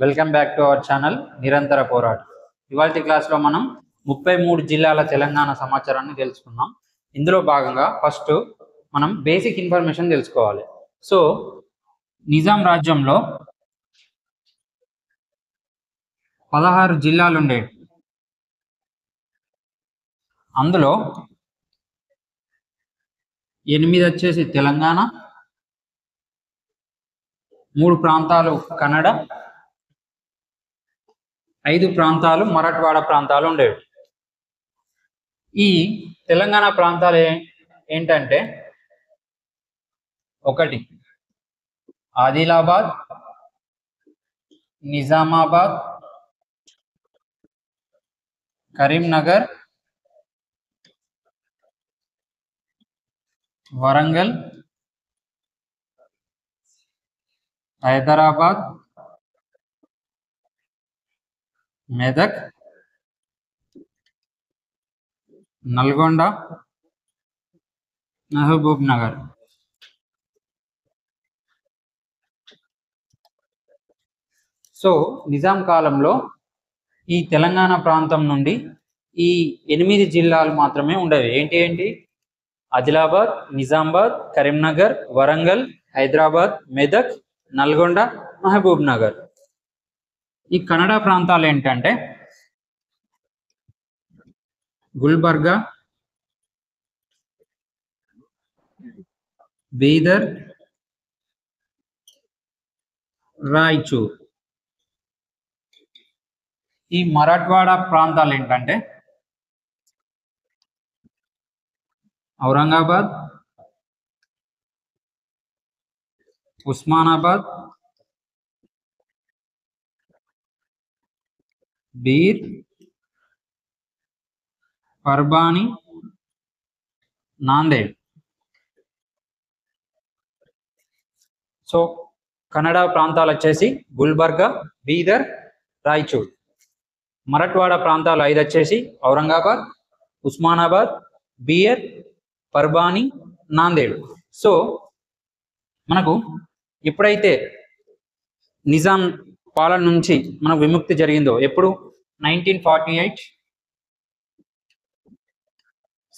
Welcome back to our channel నిరంతర పోరాటం. ఇవాల్టి క్లాస్లో మనం 33 జిల్లాల తెలంగాణ సమాచారాన్ని తెలుసుకుందాం. ఇందులో భాగంగా ఫస్ట్ మనం బేసిక్ ఇన్ఫర్మేషన్ తెలుసుకోవాలి. సో నిజాం రాజ్యంలో 16 జిల్లాలు ఉండేవి. అందులో 8 వచ్చేసి తెలంగాణ, 3 ప్రాంతాలు కన్నడ, 5 ప్రాంతాలు మరాఠవాడ ప్రాంతాలు ఉండేవి. ఈ తెలంగాణ ప్రాంతాలు ఏంటంటే 1 ఆదిలాబాద్, నిజామాబాద్, కరీంనగర్, వరంగల్, హైదరాబాద్, మెదక్, నల్గొండ, మహబూబ్ నగర్. సో నిజాం కాలంలో ఈ తెలంగాణ ప్రాంతం నుండి ఈ 8 జిల్లాలు మాత్రమే ఉండేవి. ఏంటి ఆదిలాబాద్, నిజామాబాద్, కరీంనగర్, వరంగల్, హైదరాబాద్, మెదక్, నల్గొండ, మహబూబ్ నగర్. ఈ కన్నడ ప్రాంతాలు ఏంటంటే గుల్బర్గా, బీదర్, రాయచూర్. ఈ మరాఠవాడ ప్రాంతాలు ఏంటంటే ఔరంగాబాద్, ఉస్మానాబాద్, బీర్, పర్బాని, నాందేడ్. సో కన్నడ ప్రాంతాలు వచ్చేసి గుల్బర్గా, బీదర్, రాయచూర్. మరాఠవాడ ప్రాంతాలు 5 వచ్చేసి ఔరంగాబాద్, ఉస్మానాబాద్, బీర్, పర్బాని, నాందేడ్. సో మనకు ఎప్పుడైతే నిజాం పాలన నుంచి మనకు విముక్తి జరిగిందో, ఎప్పుడు 1948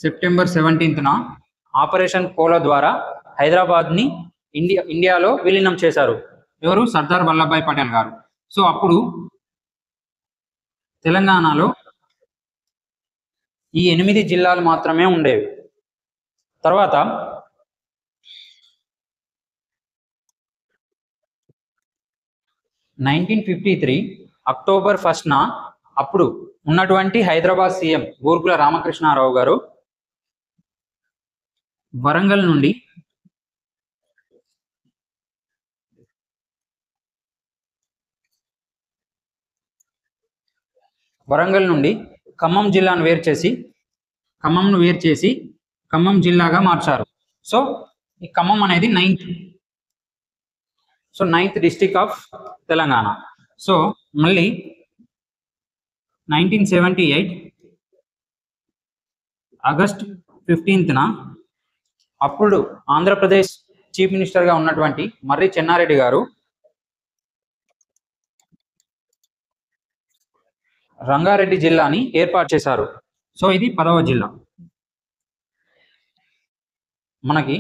సెప్టెంబర్ 17న ఆపరేషన్ పోలో ద్వారా హైదరాబాద్ని ఇండియాలో విలీనం చేశారు. ఎవరు? సర్దార్ వల్లభాయ్ పటేల్ గారు. సో అప్పుడు తెలంగాణలో ఈ 8 జిల్లాలు మాత్రమే ఉండేవి. తర్వాత 1953 అక్టోబర్ 1న అప్పుడు ఉన్నటువంటి హైదరాబాద్ సీఎం బూర్గుల రామకృష్ణారావు గారు వరంగల్ నుండి ఖమ్మం జిల్లాను వేరు చేసి ఖమ్మం జిల్లాగా మార్చారు. సో ఈ ఖమ్మం అనేది 9th district of Telangana. So మళ్ళీ 1978 ఆగస్ట్ 15న అప్పుడు ఆంధ్రప్రదేశ్ చీఫ్ మినిస్టర్గా ఉన్నటువంటి మర్రి చెన్నారెడ్డి గారు రంగారెడ్డి జిల్లాని ఏర్పాటు చేశారు. సో ఇది 10వ జిల్లా. మనకి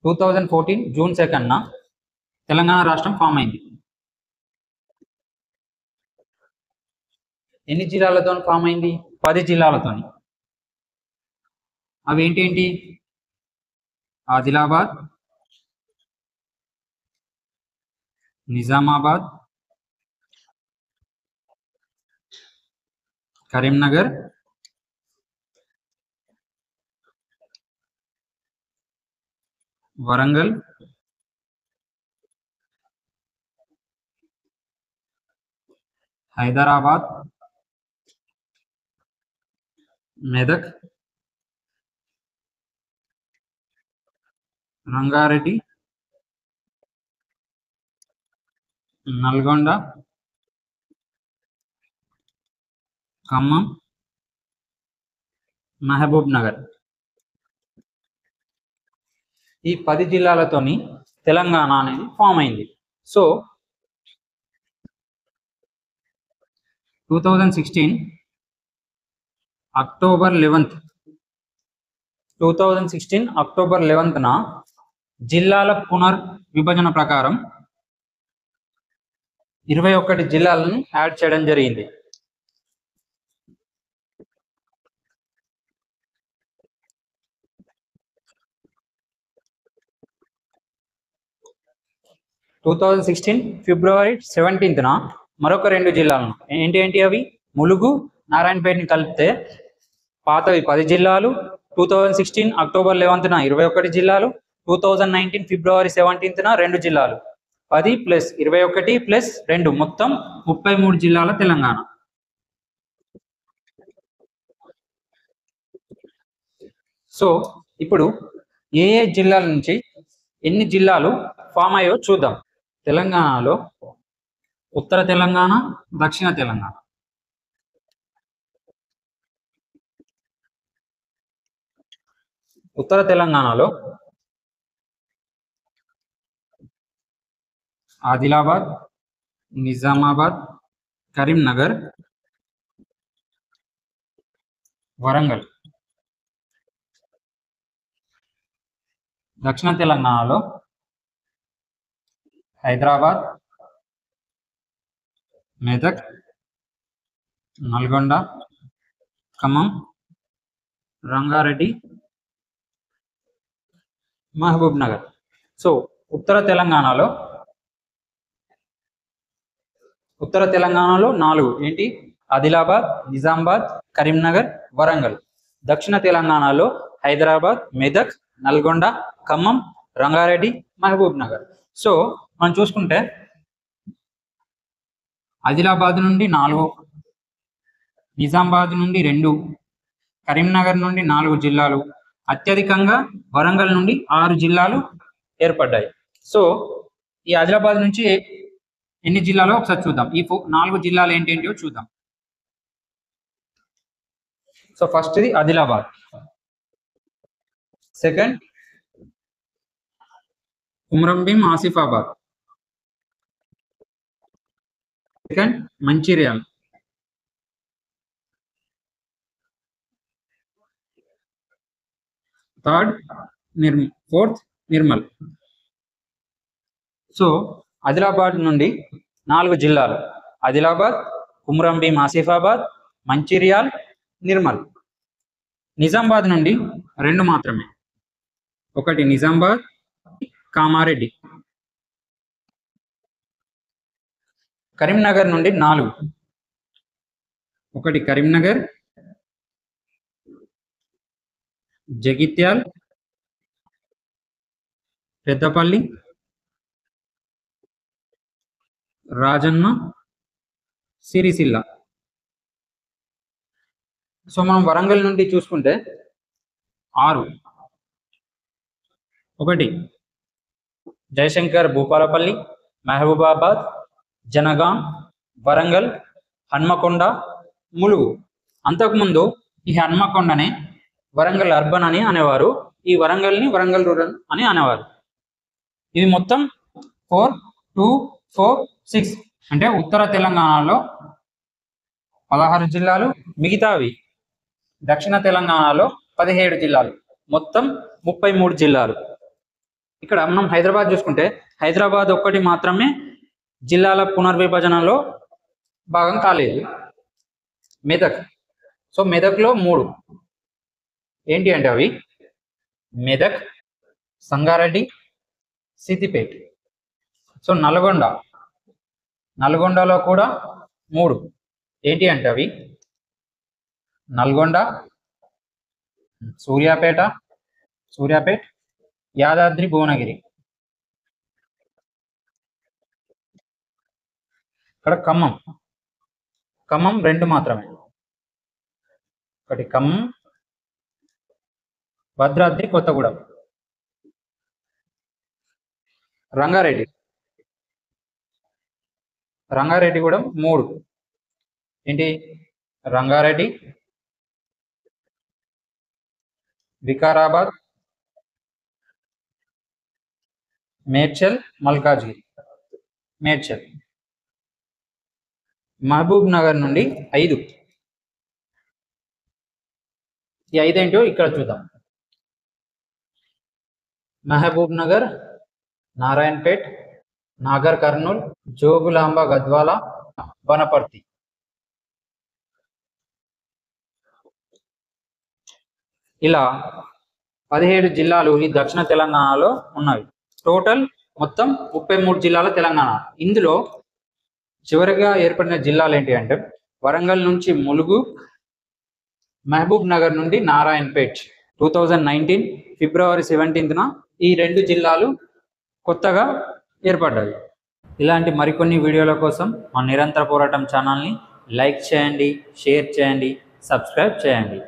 2014 జూన్ 2న తెలంగాణ రాష్ట్రం ఫామ్ అయింది. ఎన్ని జిల్లాలతో ఫామ్ అయింది? 10 జిల్లాలతో. అవి ఏంటి? ఆదిలాబాద్, నిజామాబాద్, కరీంనగర్, వరంగల్, హైదరాబాద్, మెదక్, రంగారెడ్డి, నల్గొండ, ఖమ్మం, మహబూబ్ నగర్. ఈ 10 జిల్లాలతోని తెలంగాణ అనేది ఫామ్ అయింది. సో 2016 అక్టోబర్ 11th 2016 అక్టోబర్ 11న జిల్లాల పునర్విభజన ప్రకారం 21 జిల్లాలను యాడ్ చేయడం జరిగింది. ఫిబ్రవరి 17న మరొక 2 జిల్లాలను ఏంటి అవి ములుగు నారాయణపేటని కలిపితే పాతవి 10 జిల్లాలు. 2016 అక్టోబర్ 11న 21 జిల్లాలు. 2019 ఫిబ్రవరి 17న 2 జిల్లాలు. 10 + 21 + 2 మొత్తం 33 జిల్లాల తెలంగాణ. సో ఇప్పుడు ఏ జిల్లాల నుంచి ఎన్ని జిల్లాలు ఫామ్ అయ్యో చూద్దాం. తెలంగాణలో ఉత్తర తెలంగాణ, దక్షిణ తెలంగాణ. ఉత్తర తెలంగాణలో ఆదిలాబాద్, నిజామాబాద్, కరీంనగర్, వరంగల్. దక్షిణ తెలంగాణలో హైదరాబాద్, మెదక్, నల్గొండ, ఖమ్మం, రంగారెడ్డి, మహబూబ్ నగర్. సో ఉత్తర తెలంగాణలో 4 ఏంటి? ఆదిలాబాద్, నిజామాబాద్, కరీంనగర్, వరంగల్. దక్షిణ తెలంగాణలో హైదరాబాద్, మెదక్, నల్గొండ, ఖమ్మం, రంగారెడ్డి, మహబూబ్ నగర్. సో మనం చూసుకుంటే ఆదిలాబాద్ నుండి 4, నిజామాబాద్ నుండి 2, కరీంనగర్ నుండి 4 జిల్లాలు, అత్యధికంగా వరంగల్ నుండి 6 జిల్లాలు ఏర్పడ్డాయి. సో ఈ ఆదిలాబాద్ నుంచి ఎన్ని జిల్లాలో ఒకసారి చూద్దాం. ఈ 4 జిల్లాలు ఏంటేంటివో చూద్దాం. సో ఫస్ట్ది Adilabad, second Komaram Bheem Asifabad, second Mancherial, fourth Nirmal. So Adilabad నుండి 4 జిల్లాలు: ఆదిలాబాద్, కుమ్రంభీం ఆసిఫాబాద్, మంచిర్యాల్, నిర్మల్. నిజామాబాద్ నుండి 2 మాత్రమే. ఒకటి నిజామాబాద్, కామారెడ్డి. కరీంనగర్ నుండి 4. ఒకటి కరీంనగర్, జగిత్యాల్, పెద్దపల్లి, రాజన్న, సిరిసిల్ల. సో మనం వరంగల్ నుండి చూసుకుంటే 6. ఒకటి జయశంకర్ భూపాలపల్లి, మహబూబాబాద్, జనగాం, వరంగల్, హన్మకొండ, ములుగు. అంతకుముందు ఈ హన్మకొండని వరంగల్ అర్బన్ అని అనేవారు, ఈ వరంగల్ని వరంగల్ రూరల్ అని అనేవారు. ఇది మొత్తం 4, 2, 4, 6 అంటే ఉత్తర తెలంగాణలో 16 జిల్లాలు, మిగతావి దక్షిణ తెలంగాణలో 17 జిల్లాలు, మొత్తం 33 జిల్లాలు. ఇక్కడ మనం హైదరాబాద్ చూసుకుంటే హైదరాబాద్ ఒక్కటి మాత్రమే జిల్లాల పునర్విభజనలో భాగం కాలేదు. మెదక్. సో మెదక్లో 3 ఏంటి అంటే అవి మెదక్, సంగారెడ్డి, సిద్దిపేట. సో నల్గొండలో కూడా 3 ఏంటి అంటే అవి నల్గొండ, సూర్యాపేట, యాదాద్రి భువనగిరి. ఇక్కడ ఖమ్మం 2 మాత్రమే. ఒకటి ఖమ్మం, భద్రాద్రి కొత్తగూడెం. రంగారెడ్డి కూడా 3 ఏంటి రంగారెడ్డి, వికారాబాద్, మేడ్చల్, మల్కాజ్గిరి. మహబూబ్ నగర్ నుండి 5. ఈ 5 ఏంటో ఇక్కడ చూద్దాం. మహబూబ్ నగర్, నారాయణపేట్, నాగర్ కర్నూల్, జోగులాంబ గద్వాల, వనపర్తి. ఇలా 17 జిల్లాలు ఈ దక్షిణ తెలంగాణలో ఉన్నవి. టోటల్ మొత్తం 33 జిల్లాల తెలంగాణ. ఇందులో చివరిగా ఏర్పడిన జిల్లాలు ఏంటి అంటే వరంగల్ నుంచి ములుగు, మహబూబ్ నగర్ నుండి నారాయణపేట్. 2019 ఫిబ్రవరి 17న ఈ 2 జిల్లాలు కొత్తగా ఏర్పడ్డాయి. ఇలాంటి మరికొన్ని వీడియోల కోసం మా నిరంతర పోరాటం ఛానల్ని లైక్ చేయండి, షేర్ చేయండి, సబ్స్క్రైబ్ చేయండి.